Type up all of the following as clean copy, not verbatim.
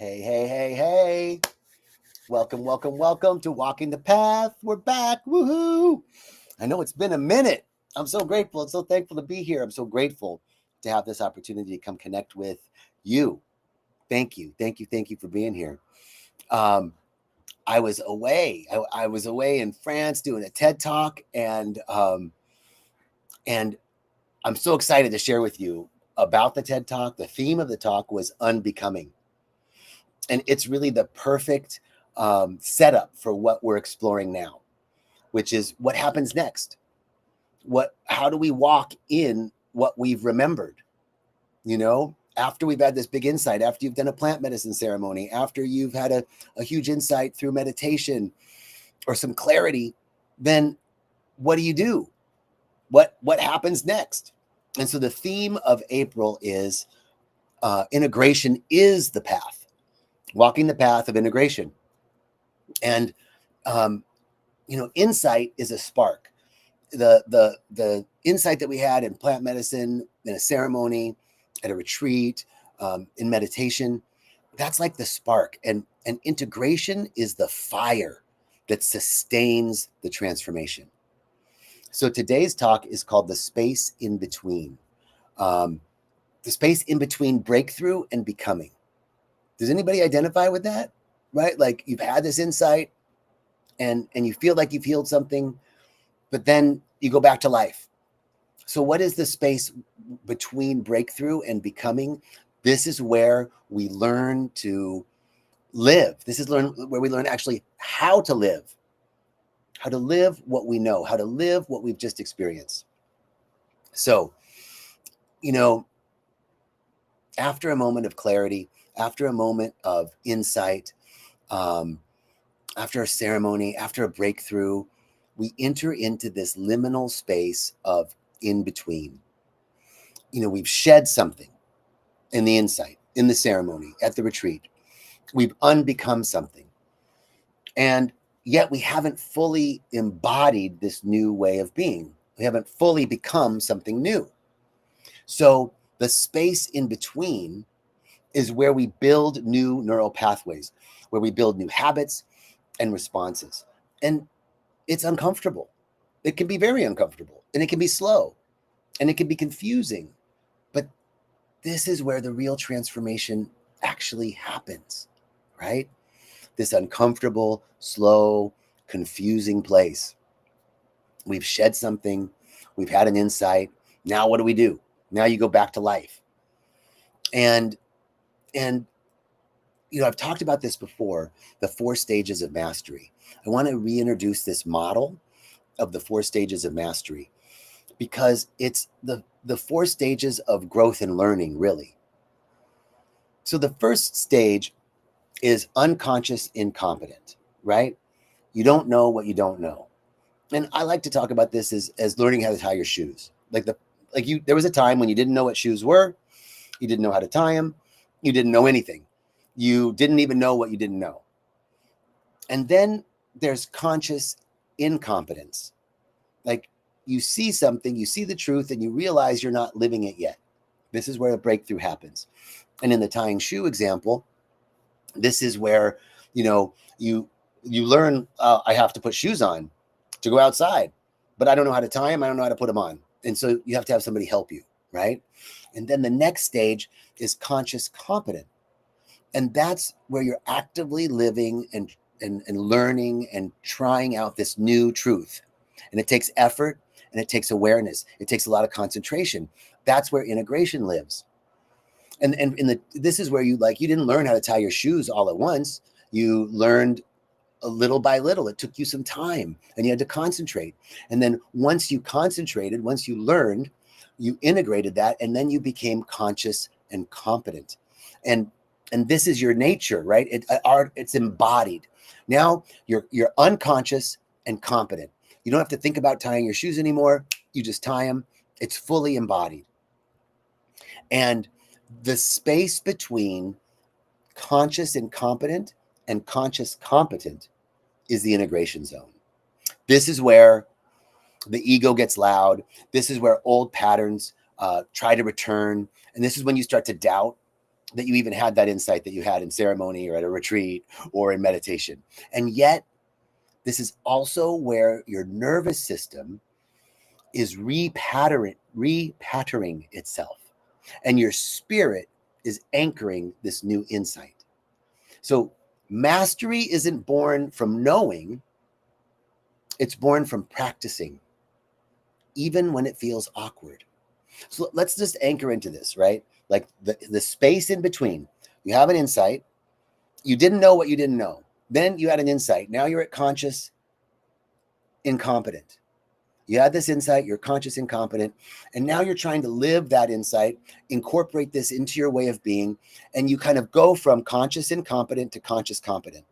Hey, hey, hey, hey. Welcome, welcome, welcome to Walking the Path. We're back. Woohoo. I know it's been a minute. I'm so grateful and so thankful to be here. I'm so grateful to have this opportunity to come connect with you. Thank you. Thank you. Thank you for being here. I was away. I was away in France doing a TED Talk, and I'm so excited to share with you about the TED Talk. The theme of the talk was unbecoming. And it's really the perfect setup for what we're exploring now, which is what happens next. How do we walk in what we've remembered? You know, after we've had this big insight, after you've done a plant medicine ceremony, after you've had a huge insight through meditation or some clarity, then what do? What happens next? And so the theme of April is integration is the path, walking the path of integration. And insight is a spark. The insight that we had in plant medicine, in a ceremony, at a retreat, in meditation, that's like the spark. And integration is the fire that sustains the transformation. So today's talk is called the space in between. The space in between breakthrough and becoming. Does anybody identify with that? Right? Like you've had this insight and you feel like you've healed something, but then you go back to life. So what is the space between breakthrough and becoming? This is where we learn to live. This is where we learn actually how to live what we know, how to live what we've just experienced. So, after a moment of clarity, after a moment of insight, after a ceremony, after a breakthrough, we enter into this liminal space of in between. We've shed something in the insight, in the ceremony, at the retreat. We've unbecome something. And yet we haven't fully embodied this new way of being. We haven't fully become something new. So the space in between is where we build new neural pathways, where we build new habits and responses. And it's uncomfortable. It can be very uncomfortable, and it can be slow, and it can be confusing. But this is where the real transformation actually happens, right? This uncomfortable, slow, confusing place. We've shed something. We've had an insight. Now what do? Now you go back to life. And I've talked about this before, the 4 stages of mastery. I want to reintroduce this model of the 4 stages of mastery because it's the 4 stages of growth and learning, really. So the first stage is unconscious incompetent, right? You don't know what you don't know. And I like to talk about this as learning how to tie your shoes. There was a time when you didn't know what shoes were, you didn't know how to tie them, you didn't know anything. You didn't even know what you didn't know. And then there's conscious incompetence. Like you see something, you see the truth, and you realize you're not living it yet. This is where a breakthrough happens. And in the tying shoe example, this is where, you learn, I have to put shoes on to go outside, but I don't know how to tie them. I don't know how to put them on. And so you have to have somebody help you, right? And then the next stage is conscious competent. And that's where you're actively living and learning and trying out this new truth. And it takes effort and it takes awareness. It takes a lot of concentration. That's where integration lives. And this is where you didn't learn how to tie your shoes all at once. You learned a little by little. It took you some time and you had to concentrate. And then once you concentrated, once you learned, you integrated that, and then you became conscious and competent. And this is your nature, right? It's embodied. Now you're unconscious and competent. You don't have to think about tying your shoes anymore. You just tie them. It's fully embodied. And the space between conscious incompetent and conscious competent is the integration zone. This is where the ego gets loud. This is where old patterns try to return. And this is when you start to doubt. that you even had that insight that you had in ceremony or at a retreat or in meditation. And yet, this is also where your nervous system is repatterning itself, and your spirit is anchoring this new insight. So mastery isn't born from knowing, it's born from practicing, even when it feels awkward. So let's just anchor into this, right? Like the space in between. You have an insight. You didn't know what you didn't know. Then you had an insight. Now you're at conscious incompetent. You had this insight, you're conscious incompetent, and now you're trying to live that insight, incorporate this into your way of being, and you kind of go from conscious incompetent to conscious competent.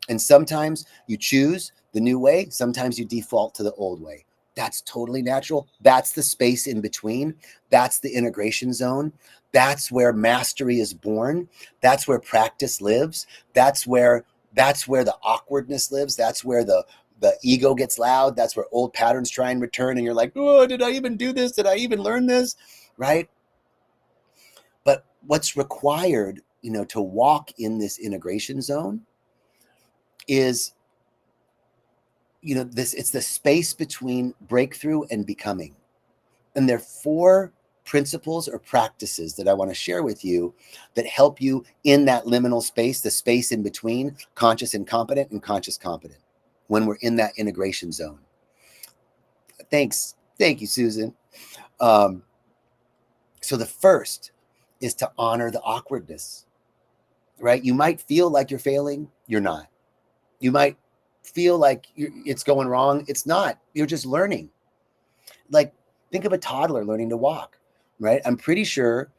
And sometimes you choose the new way, sometimes you default to the old way. That's totally natural. That's the space in between. That's the integration zone. That's where mastery is born. That's where practice lives. That's where the awkwardness lives. That's where the ego gets loud. That's where old patterns try and return. And you're like, oh, did I even do this? Did I even learn this? Right? But what's required, to walk in this integration zone is, it's the space between breakthrough and becoming. And there are 4 principles or practices that I want to share with you that help you in that liminal space, the space in between conscious incompetent and conscious competent, when we're in that integration zone. Thank you, Susan. So the first is to honor the awkwardness, right? You might feel like you're failing. You're not. You might feel like it's going wrong. It's not. You're just learning. Like, think of a toddler learning to walk, right? I'm pretty sure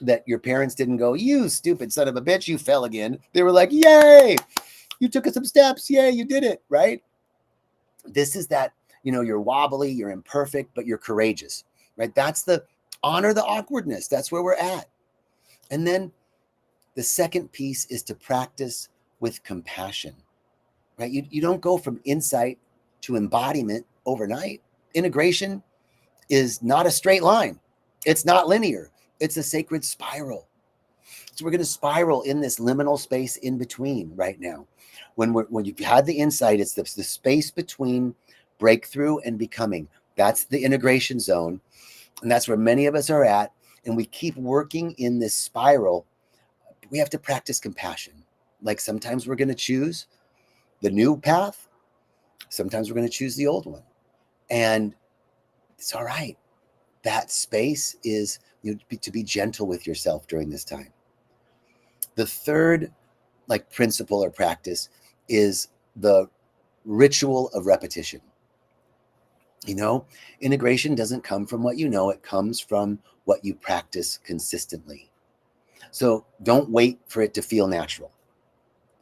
that your parents didn't go, you stupid son of a bitch, you fell again. They were like, yay, you took some steps. Yay, you did it, right? This is that, you're wobbly, you're imperfect, but you're courageous, right? That's the honor the awkwardness. That's where we're at. And then the second piece is to practice with compassion, right? You don't go from insight to embodiment overnight. Integration is not a straight line. It's not linear. It's a sacred spiral. So we're going to spiral in this liminal space in between right now. When you've had the insight, it's the space between breakthrough and becoming. That's the integration zone. And that's where many of us are at. And we keep working in this spiral. We have to practice compassion. Like, sometimes we're going to choose the new path. Sometimes we're going to choose the old one. And it's all right. That space is to be gentle with yourself during this time. The third principle or practice is the ritual of repetition. Integration doesn't come from what you know, it comes from what you practice consistently. So don't wait for it to feel natural.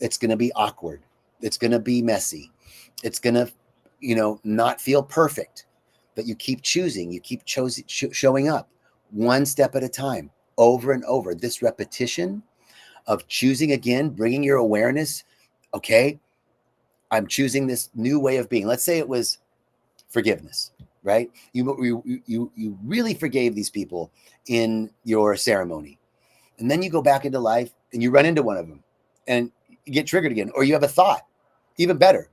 It's going to be awkward. It's going to be messy. It's going to, not feel perfect. But you keep choosing, you keep showing up one step at a time, over and over. This repetition of choosing again, bringing your awareness, okay, I'm choosing this new way of being. Let's say it was forgiveness, right? You really forgave these people in your ceremony. And then you go back into life and you run into one of them and you get triggered again. Or you have a thought, even better.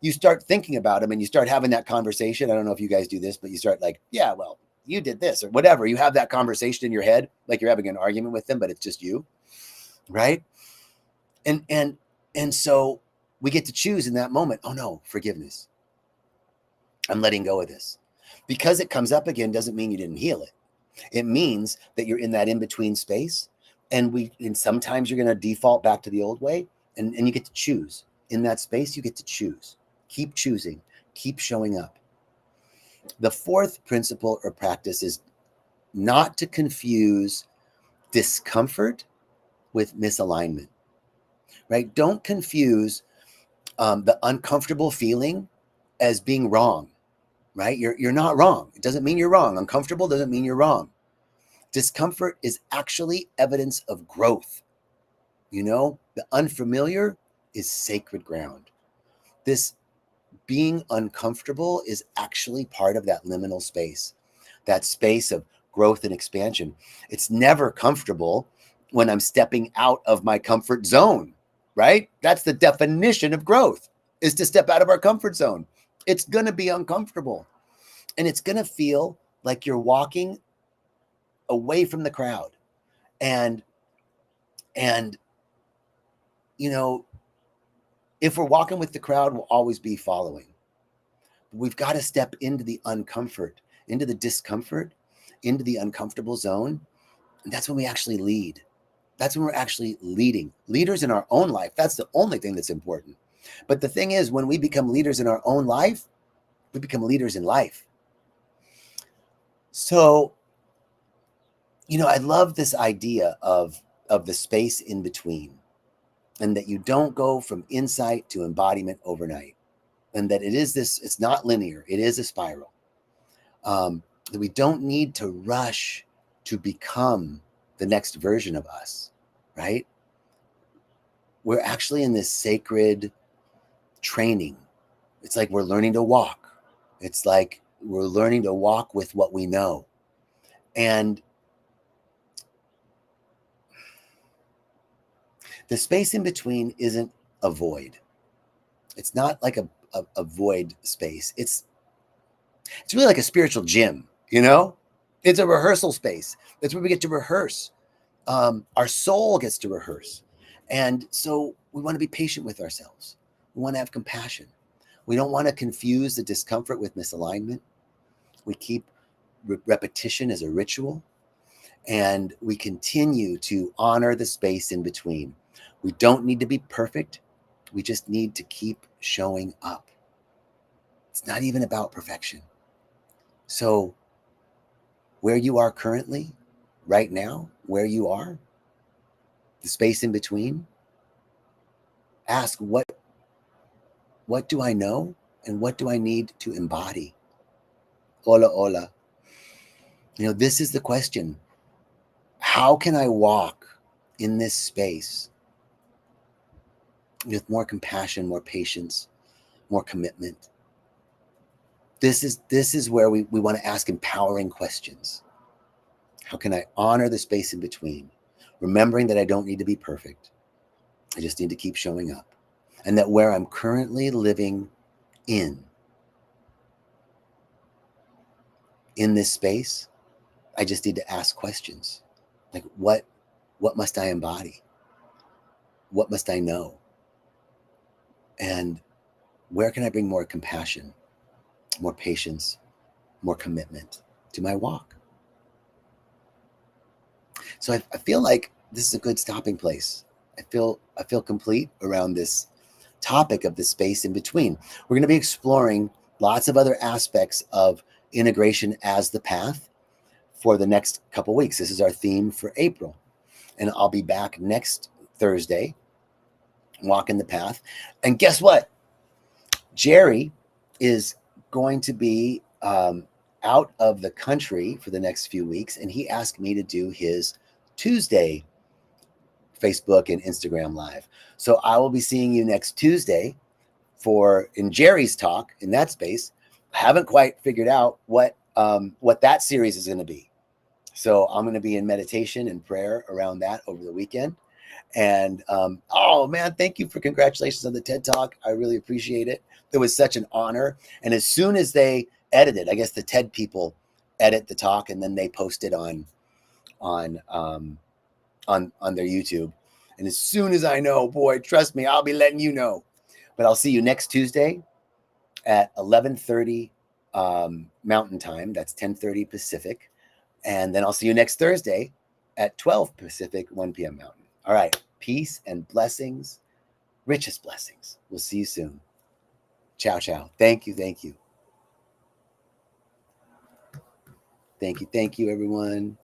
You start thinking about them and you start having that conversation. I don't know if you guys do this, but you start like, yeah, well, you did this or whatever. You have that conversation in your head, like you're having an argument with them, but it's just you, right? And so we get to choose in that moment. Oh no, forgiveness. I'm letting go of this. Because it comes up again doesn't mean you didn't heal it. It means that you're in that in-between space. And sometimes you're going to default back to the old way, and you get to choose. In that space, you get to choose. Keep choosing. Keep showing up. The fourth principle or practice is not to confuse discomfort with misalignment, right? Don't confuse the uncomfortable feeling as being wrong, right? You're not wrong. It doesn't mean you're wrong. Uncomfortable doesn't mean you're wrong. Discomfort is actually evidence of growth. The unfamiliar is sacred ground. This being uncomfortable is actually part of that liminal space, that space of growth and expansion. It's never comfortable when I'm stepping out of my comfort zone, right? That's the definition of growth, is to step out of our comfort zone. It's going to be uncomfortable, and it's going to feel like you're walking away from the crowd. And you know, if we're walking with the crowd, we'll always be following. We've got to step into the uncomfort, into the discomfort, into the uncomfortable zone. And that's when we actually lead. That's when we're actually leading. Leaders in our own life. That's the only thing that's important. But the thing is, when we become leaders in our own life, we become leaders in life. So, you know, I love this idea of the space in between, and that you don't go from insight to embodiment overnight, and that it is this, it's not linear, it is a spiral. That we don't need to rush to become the next version of us, right? We're actually in this sacred training. It's like we're learning to walk. It's like we're learning to walk with what we know. And the space in between isn't a void. It's not like a void space. It's really like a spiritual gym, you know? It's a rehearsal space. That's where we get to rehearse. Our soul gets to rehearse. And so we want to be patient with ourselves. We want to have compassion. We don't want to confuse the discomfort with misalignment. We keep repetition as a ritual, and we continue to honor the space in between. We don't need to be perfect. We just need to keep showing up. It's not even about perfection. So where you are currently, right now, where you are, the space in between, ask what do I know and what do I need to embody? Hola, hola. You know, this is the question. How can I walk in this space with more compassion, more patience, more commitment? This is where we want to ask empowering questions. How can I honor the space in between? Remembering that I don't need to be perfect. I just need to keep showing up. And that where I'm currently living in this space, I just need to ask questions. Like, what must I embody? What must I know? And where can I bring more compassion, more patience, more commitment to my walk? So I feel like this is a good stopping place. I feel complete around this topic of the space in between. We're going to be exploring lots of other aspects of integration as the path for the next couple weeks. This is our theme for April. And I'll be back next Thursday, walking the path. And guess what? Jerry is going to be out of the country for the next few weeks, and he asked me to do his Tuesday Facebook and Instagram live. So I will be seeing you next Tuesday in Jerry's talk in that space. I haven't quite figured out what that series is going to be. So I'm going to be in meditation and prayer around that over the weekend. And oh man, thank you for congratulations on the TED Talk. I really appreciate it. It was such an honor. And as soon as they edited, I guess the TED people edit the talk and then they post it on their YouTube. And as soon as I know, boy, trust me, I'll be letting you know. But I'll see you next Tuesday at 11:30 Mountain Time. That's 10:30 Pacific. And then I'll see you next Thursday at 12 Pacific, 1 p.m. Mountain. All right. Peace and blessings, richest blessings. We'll see you soon. Ciao, ciao. Thank you. Thank you. Thank you. Thank you, everyone.